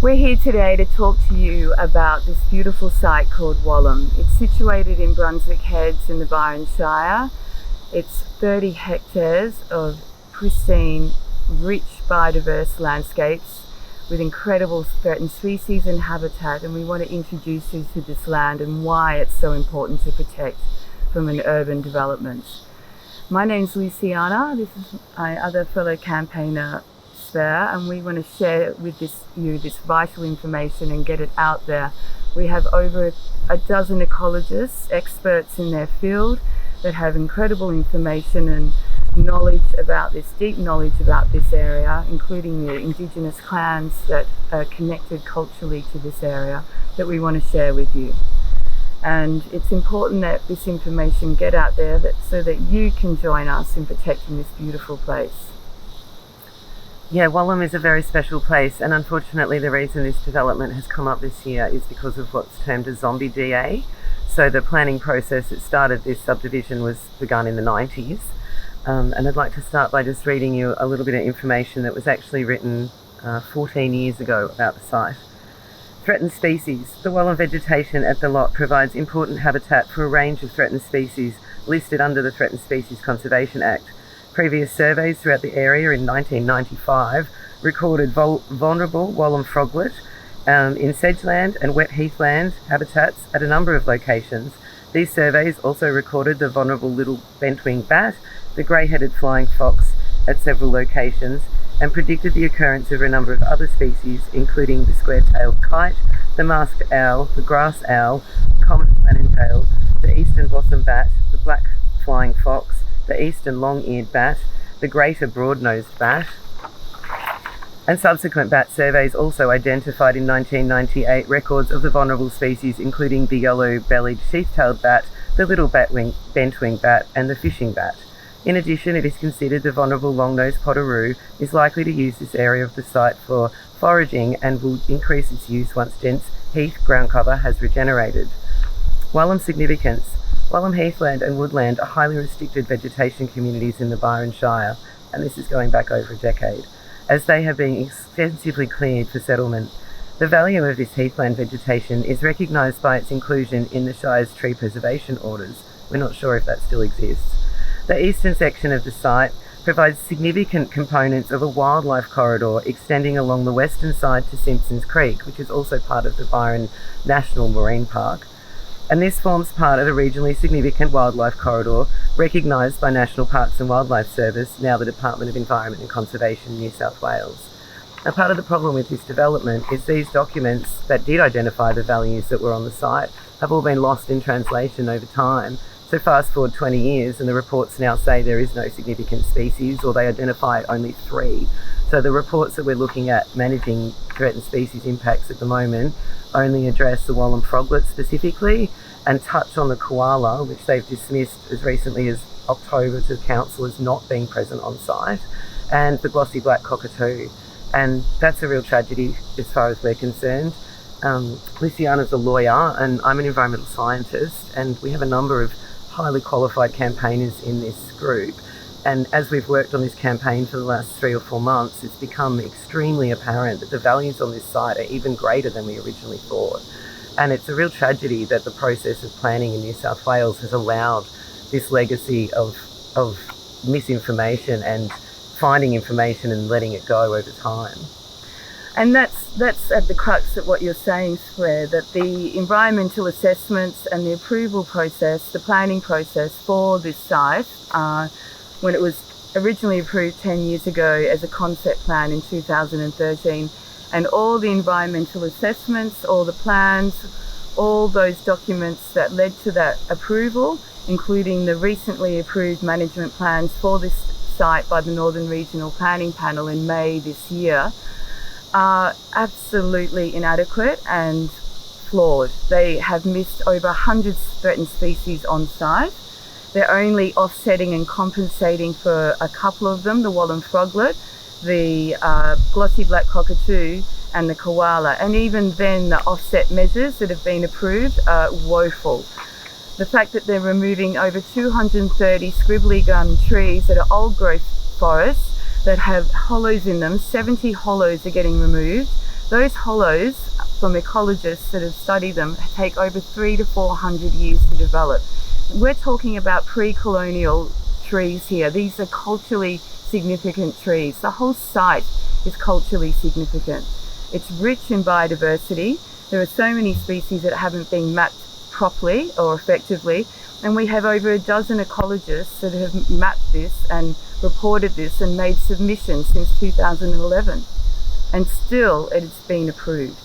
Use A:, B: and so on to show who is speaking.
A: We're here today to talk to you about this beautiful site called Wallum. It's situated in Brunswick Heads in the Byron Shire. It's 30 hectares of pristine, rich biodiverse landscapes with incredible threatened species and habitat, and we want to introduce you to this land and why it's so important to protect from an urban development. My name's Luciana. This is my other fellow campaigner, Svea, and we want to share with you this vital information and get it out there. We have over a dozen ecologists, experts in their field, that have incredible information and knowledge about this, deep knowledge about this area, including the indigenous clans that are connected culturally to this area, that we want to share with you. And it's important that this information get out there so that you can join us in protecting this beautiful place.
B: Yeah, Wallum is a very special place, and unfortunately the reason this development has come up this year is because of what's termed a zombie DA. So the planning process that started this subdivision was begun in the 90s. And I'd like to start by just reading you a little bit of information that was actually written 14 years ago about the site. Threatened species. The Wallum vegetation at the lot provides important habitat for a range of threatened species listed under the Threatened Species Conservation Act. Previous surveys throughout the area in 1995 recorded vulnerable Wallum froglet in sedgeland and wet heathland habitats at a number of locations. These surveys also recorded the vulnerable little bent-winged bat, the grey-headed flying fox at several locations, and predicted the occurrence of a number of other species, including the square-tailed kite, the masked owl, the grass owl, common fannintail, the eastern blossom bat, the black flying fox, the eastern long-eared bat, the greater broad-nosed bat, and subsequent bat surveys also identified in 1998 records of the vulnerable species, including the yellow-bellied sheath-tailed bat, the little bent-winged bat, and the fishing bat. In addition, it is considered the vulnerable long-nosed potteroo is likely to use this area of the site for foraging and will increase its use once dense heath ground cover has regenerated. Wallum significance. Wallum heathland and woodland are highly restricted vegetation communities in the Byron Shire, and this is going back over a decade, as they have been extensively cleared for settlement. The value of this heathland vegetation is recognised by its inclusion in the Shire's tree preservation orders. We're not sure if that still exists. The eastern section of the site provides significant components of a wildlife corridor extending along the western side to Simpsons Creek, which is also part of the Byron National Marine Park. And this forms part of a regionally significant wildlife corridor recognised by National Parks and Wildlife Service, now the Department of Environment and Conservation, New South Wales. Now, part of the problem with this development is these documents that did identify the values that were on the site have all been lost in translation over time. So fast forward 20 years and the reports now say there is no significant species, or they identify only 3. So the reports that we're looking at managing threatened species impacts at the moment only address the Wallum froglet specifically and touch on the koala, which they've dismissed as recently as October to council as not being present on site, and the glossy black cockatoo. And that's a real tragedy as far as we're concerned. Luciana's a lawyer and I'm an environmental scientist, and we have a number of highly qualified campaigners in this group. And as we've worked on this campaign for the last 3 or 4 months, it's become extremely apparent that the values on this site are even greater than we originally thought. And it's a real tragedy that the process of planning in New South Wales has allowed this legacy of misinformation and finding information and letting it go over time.
A: And that's at the crux of what you're saying, Svea, that the environmental assessments and the approval process, the planning process for this site, when it was originally approved 10 years ago as a concept plan in 2013, and all the environmental assessments, all the plans, all those documents that led to that approval, including the recently approved management plans for this site by the Northern Regional Planning Panel in May this year, are absolutely inadequate and flawed. They have missed over 100 threatened species on site. They're only offsetting and compensating for a couple of them, the Wallum froglet, the glossy black cockatoo, and the koala. And even then, the offset measures that have been approved are woeful. The fact that they're removing over 230 scribbly gum trees that are old growth forests that have hollows in them, 70 hollows are getting removed Those hollows, from ecologists that have studied them, take over 300 to 400 years to develop. We're talking about pre-colonial trees here. These are culturally significant trees. The whole site is culturally significant. It's rich in biodiversity. There are so many species that haven't been mapped properly or effectively, and we have over a dozen ecologists that have mapped this and reported this and made submissions since 2011, and still it's been approved.